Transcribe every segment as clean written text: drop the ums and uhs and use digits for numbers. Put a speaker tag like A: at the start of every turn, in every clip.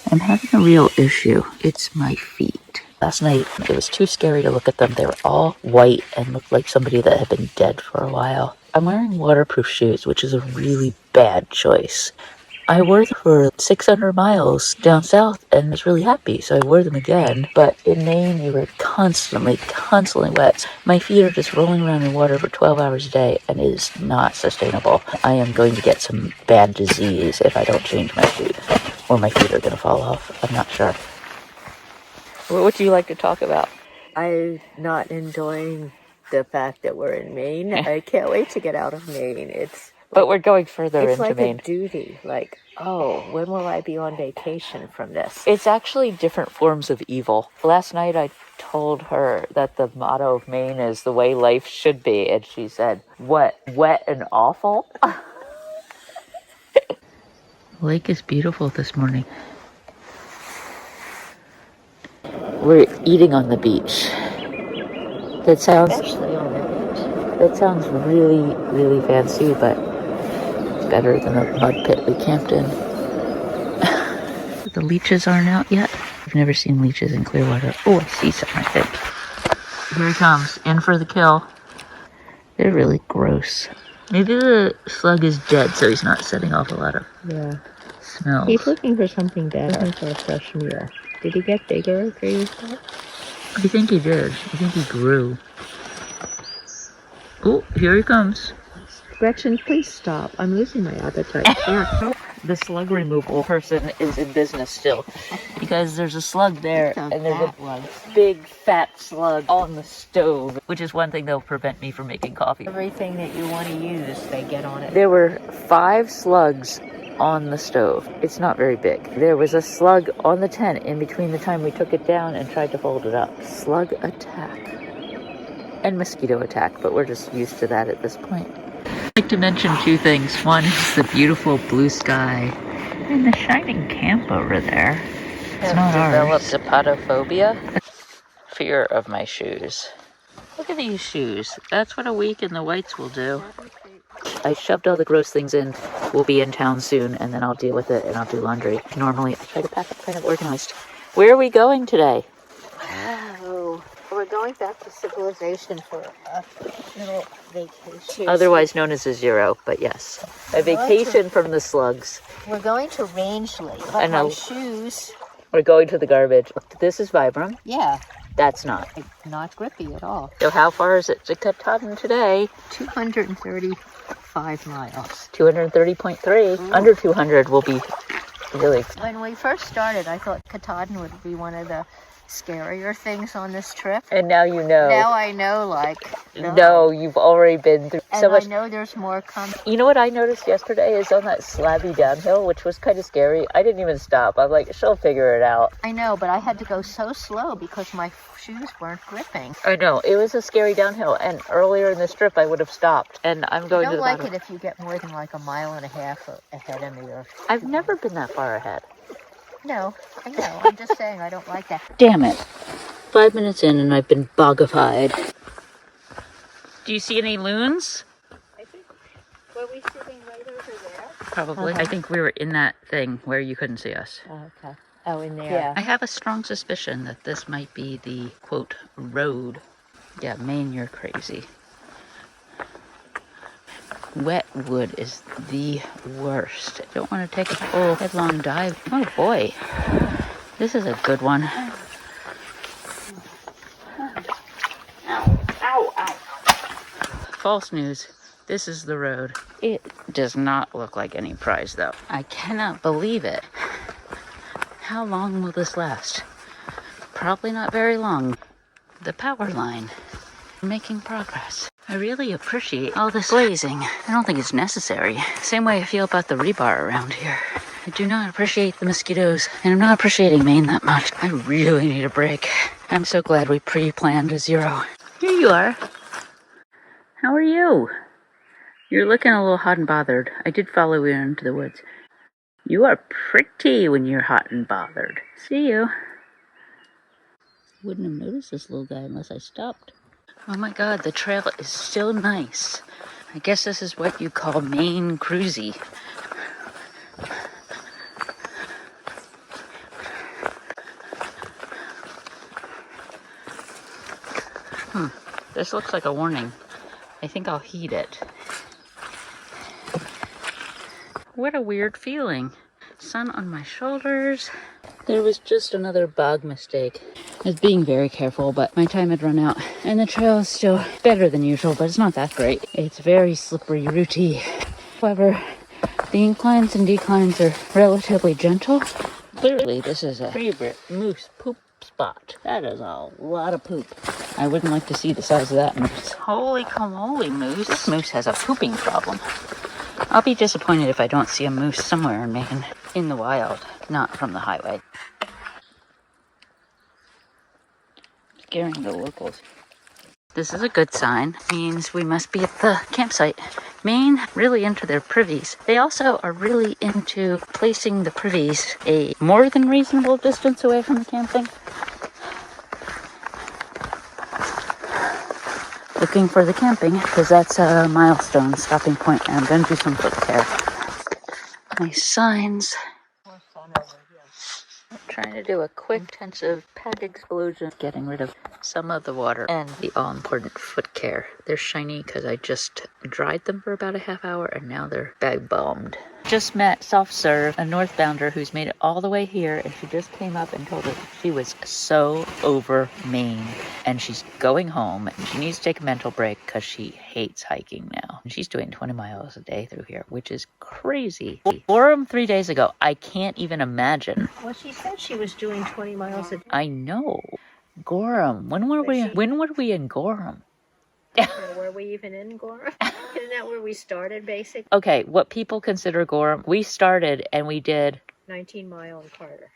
A: I'm having a real issue. It's my feet. Last night, it was too scary to look at them. They were all white and looked like somebody that had been dead for a while. I'm wearing waterproof shoes, which is a really bad choice. I wore them for 600 miles down south and was really happy, so I wore them again. But in Maine, you were constantly wet. My feet are just rolling around in water for 12 hours a day, and it is not sustainable. I am going to get some bad disease if I don't change my shoes, or my feet are going to fall off. I'm not sure. What would you like to talk about?
B: I'm not enjoying the fact that we're in Maine. I can't wait to get out of Maine.
A: But we're going further into
B: like
A: Maine.
B: It's like a duty. Like, oh, when will I be on vacation from this?
A: It's actually different forms of evil. Last night I told her that the motto of Maine is the way life should be, and she said, "What, wet and awful?" The lake is beautiful this morning. We're eating on the beach. That sounds really, really fancy, but it's better than the mud pit we camped in. The leeches aren't out yet. I've never seen leeches in Clearwater. Oh, I see some, I think. Here he comes, in for the kill. They're really gross. Maybe the slug is dead, so he's not setting off a lot of smells.
B: He's looking for something better. Looking for a fresh meal. Did he get bigger after you said?
A: I think he did. I think he grew. Oh, here he comes.
B: Gretchen, please stop. I'm losing my appetite.
A: The slug removal person is in business still because there's a slug there and there's a big fat slug on the stove, which is one thing that'll prevent me from making coffee.
B: Everything that you want to use, they get on it.
A: There were 5 slugs on the stove. It's not very big. There was a slug on the tent in between the time we took it down and tried to fold it up. Slug attack. And mosquito attack, but we're just used to that at this point. I'd like to mention 2 things. One is the beautiful blue sky and the shining camp over there. It's not ours. Developed apatophobia. Fear of my shoes. Look at these shoes. That's what a week in the whites will do. I shoved all the gross things in. We'll be in town soon, and then I'll deal with it, and I'll do laundry. Normally, I try to pack it kind of organized. Where are we going today?
B: Wow. We're going back to civilization for a little vacation.
A: Otherwise known as a 0, but yes. A vacation from the slugs.
B: We're going to Rangeley. But my shoes...
A: We're going to the garbage. This is Vibram.
B: Yeah.
A: That's not.
B: Not grippy at all.
A: So how far is it to Katahdin today?
B: 235 miles.
A: 230.3. Under 200 will be really...
B: When we first started, I thought Katahdin would be one of the scarier things on this trip.
A: And now you know.
B: Now I know, like...
A: No, you've already been through so much.
B: I know there's more coming.
A: You know what I noticed yesterday is on that slabby downhill, which was kind of scary. I didn't even stop. I'm like, she'll figure it out.
B: I know, but I had to go so slow because my shoes weren't gripping.
A: I know. It was a scary downhill, and earlier in this trip I would have stopped. And I'm going to the
B: bottom.
A: I don't
B: like it if you get more than like a mile and a half ahead of me.
A: I've never been that far ahead.
B: No, I know. I'm just saying I don't like that.
A: Damn it. 5 minutes in and I've been bogified. Do you see any loons?
B: I think, were we sitting right over there?
A: Probably. I think we were in that thing where you couldn't see us.
B: Oh, okay. Oh, in there.
A: Yeah. I have a strong suspicion that this might be the, quote, road. Yeah, Maine, you're crazy. Wet wood is the worst. I don't want to take a full headlong dive. Oh boy. This is a good one. False news. This is the road. It does not look like any prize though. I cannot believe it. How long will this last? Probably not very long. The power line. Making progress. I really appreciate all this glazing. I don't think it's necessary. Same way I feel about the rebar around here. I do not appreciate the mosquitoes, and I'm not appreciating Maine that much. I really need a break. I'm so glad we pre-planned a 0. Here you are. How are you? You're looking a little hot and bothered. I did follow you into the woods. You are pretty when you're hot and bothered. See you. Wouldn't have noticed this little guy unless I stopped. Oh my god, the trail is still nice. I guess this is what you call Maine cruisy. This looks like a warning. I think I'll heed it. What a weird feeling. Sun on my shoulders. There was just another bog mistake. I was being very careful, but my time had run out. And the trail is still better than usual, but it's not that great. It's very slippery, rooty. However, the inclines and declines are relatively gentle. Clearly, this is a favorite moose poop spot. That is a lot of poop. I wouldn't like to see the size of that moose. Holy camole, moose. This moose has a pooping problem. I'll be disappointed if I don't see a moose somewhere in Maine, in the wild, not from the highway. Scaring the locals. This is a good sign. Means we must be at the campsite. Maine really into their privies. They also are really into placing the privies a more than reasonable distance away from the camping. Looking for the camping because that's a milestone stopping point, and I'm going to do some foot care. Nice signs. More sun over here. I'm trying to do a quick, intensive pad explosion, getting rid of some of the water and the all-important foot care. They're shiny because I just dried them for about a half hour and now they're bag balmed. Just met Self Serve, a northbounder who's made it all the way here, and she just came up and told us she was so over Maine and she's going home and she needs to take a mental break because she hates hiking now. And she's doing 20 miles a day through here, which is crazy. Gorham 3 days ago, I can't even imagine.
B: Well, she said she was doing 20 miles a day.
A: I know. Gorham. When were we in Gorham?
B: Were we even in Gorham? Isn't that where we started, basically?
A: Okay, what people consider Gorham, we started and we did
B: 19 mile in Carter.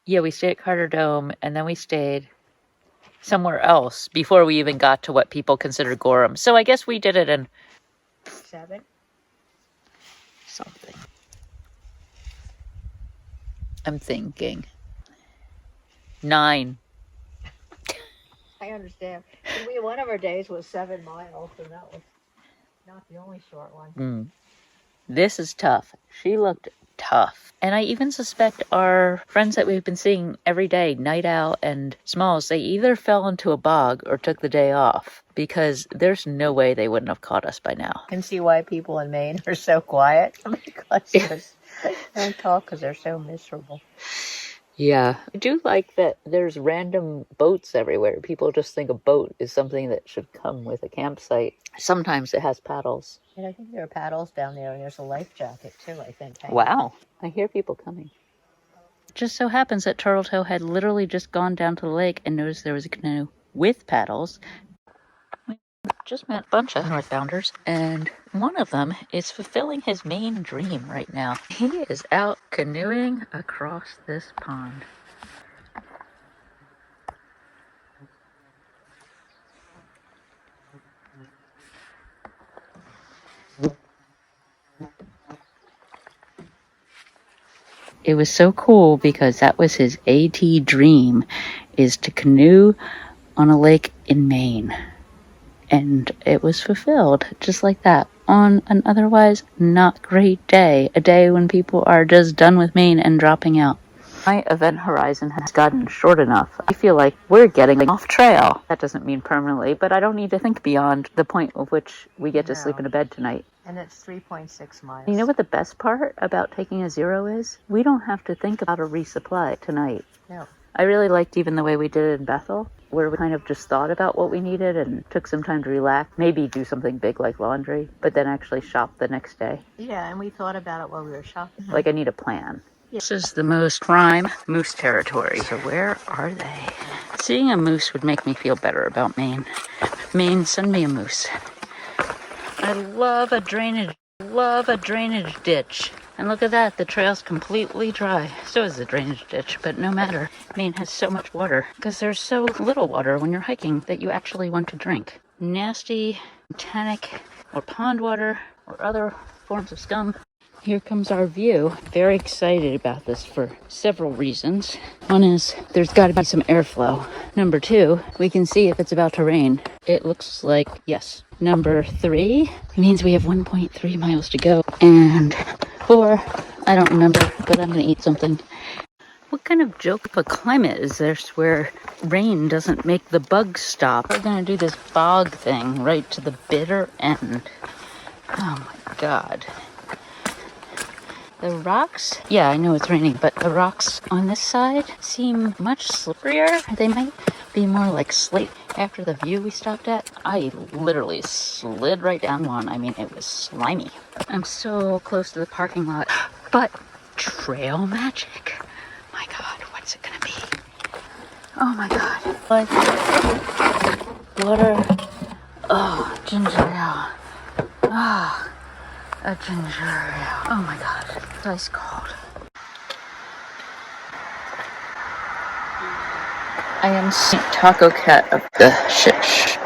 A: Yeah, we stayed at Carter Dome and then we stayed somewhere else before we even got to what people consider Gorham. So I guess we did it in
B: 7
A: something. I'm thinking 9.
B: I understand. One of our days was 7 miles, and that was not the only short one.
A: This is tough. She looked tough. And I even suspect our friends that we've been seeing every day, Night Owl and Smalls, they either fell into a bog or took the day off, because there's no way they wouldn't have caught us by now.
B: You can see why people in Maine are so quiet. Because they don't talk because they're so miserable.
A: Yeah. I do like that there's random boats everywhere. People just think a boat is something that should come with a campsite. Sometimes it has paddles.
B: And I think there are paddles down there, and there's a life jacket too, I think.
A: Wow. I hear people coming. Just so happens that Turtletoe had literally just gone down to the lake and noticed there was a canoe with paddles. We just met a bunch of northbounders, and one of them is fulfilling his main dream right now. He is out canoeing across this pond. It was so cool because that was his AT dream, is to canoe on a lake in Maine. And it was fulfilled just like that on an otherwise not great day, a day when people are just done with Maine and dropping out. My event horizon has gotten short enough. I feel like we're getting off trail. That doesn't mean permanently, but I don't need to think beyond the point of which we get to sleep in a bed tonight.
B: And it's 3.6 miles.
A: You know what the best part about taking a zero is? We don't have to think about a resupply tonight.
B: No.
A: I really liked even the way we did it in Bethel, where we kind of just thought about what we needed and took some time to relax, maybe do something big like laundry, but then actually shop the next day.
B: Yeah, and we thought about it while we were shopping.
A: Like, I need a plan. This is the most prime moose territory. So where are they? Seeing a moose would make me feel better about Maine. Maine, send me a moose. I love a drainage ditch. And look at that, the trail's completely dry. So is the drainage ditch, but no matter. Maine has so much water because there's so little water when you're hiking that you actually want to drink. Nasty, tannic, or pond water, or other forms of scum. Here comes our view. Very excited about this for several reasons. One is there's got to be some airflow. Number 2, we can see if it's about to rain. It looks like yes. Number 3 means we have 1.3 miles to go. And 4, I don't remember, but I'm going to eat something. What kind of joke of a climate is this where rain doesn't make the bugs stop? We're gonna do this bog thing right to the bitter end. Oh my God. The rocks, yeah, I know it's raining, but the rocks on this side seem much slipperier. They might be more like slate. After the view we stopped at, I literally slid right down one. I mean, it was slimy. I'm so close to the parking lot, but trail magic. My God, what's it gonna be? Oh my God. Like water. Oh, ginger ale. Ah. A ginger ale. Oh my God, it's ice cold. I am Taco Cat of the Shish.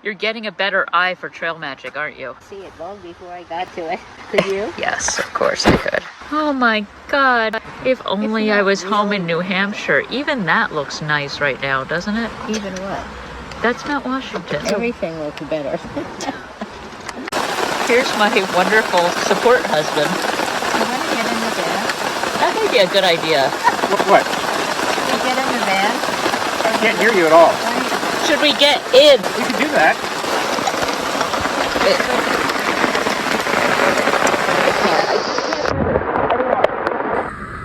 A: You're getting a better eye for trail magic, aren't you?
B: See it long before I got to it. Could you?
A: Yes, of course I could. Oh my God, if only I was home in New Hampshire. Even that looks nice right now, doesn't it?
B: Even what?
A: That's Mount Washington.
B: Everything looks better.
A: Here's my wonderful support husband.
B: You want to get in the van?
A: That might be a good idea.
C: What?
B: Can you get in the van?
C: I can't hear you at all.
A: Should we get in?
C: We can do that.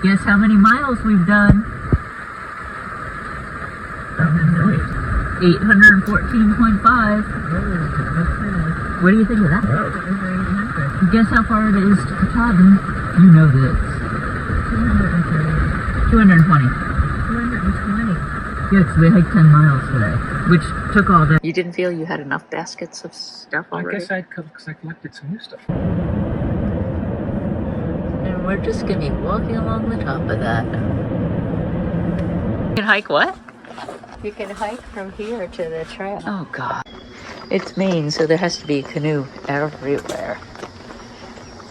A: Guess how many miles we've done? 814.5. What do you think of that? Guess how far it is to Katahdin? You know this. 220. 220. Yeah, we hiked 10 miles today, which took all day. You didn't feel you had enough baskets of stuff already?
C: I guess I could, because I collected some new stuff.
A: And we're just gonna be walking along the top of that. You can hike what?
B: You can hike from here to the trail.
A: Oh God. It's Maine, so there has to be a canoe everywhere.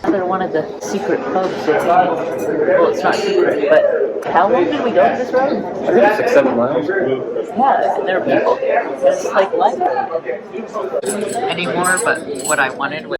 A: They're one of the secret pubs. Well, it's not secret, but how long did we go to this road?
C: I think it's like 7 miles.
A: Yeah, and there are people. It's like life. Anymore, but what I wanted was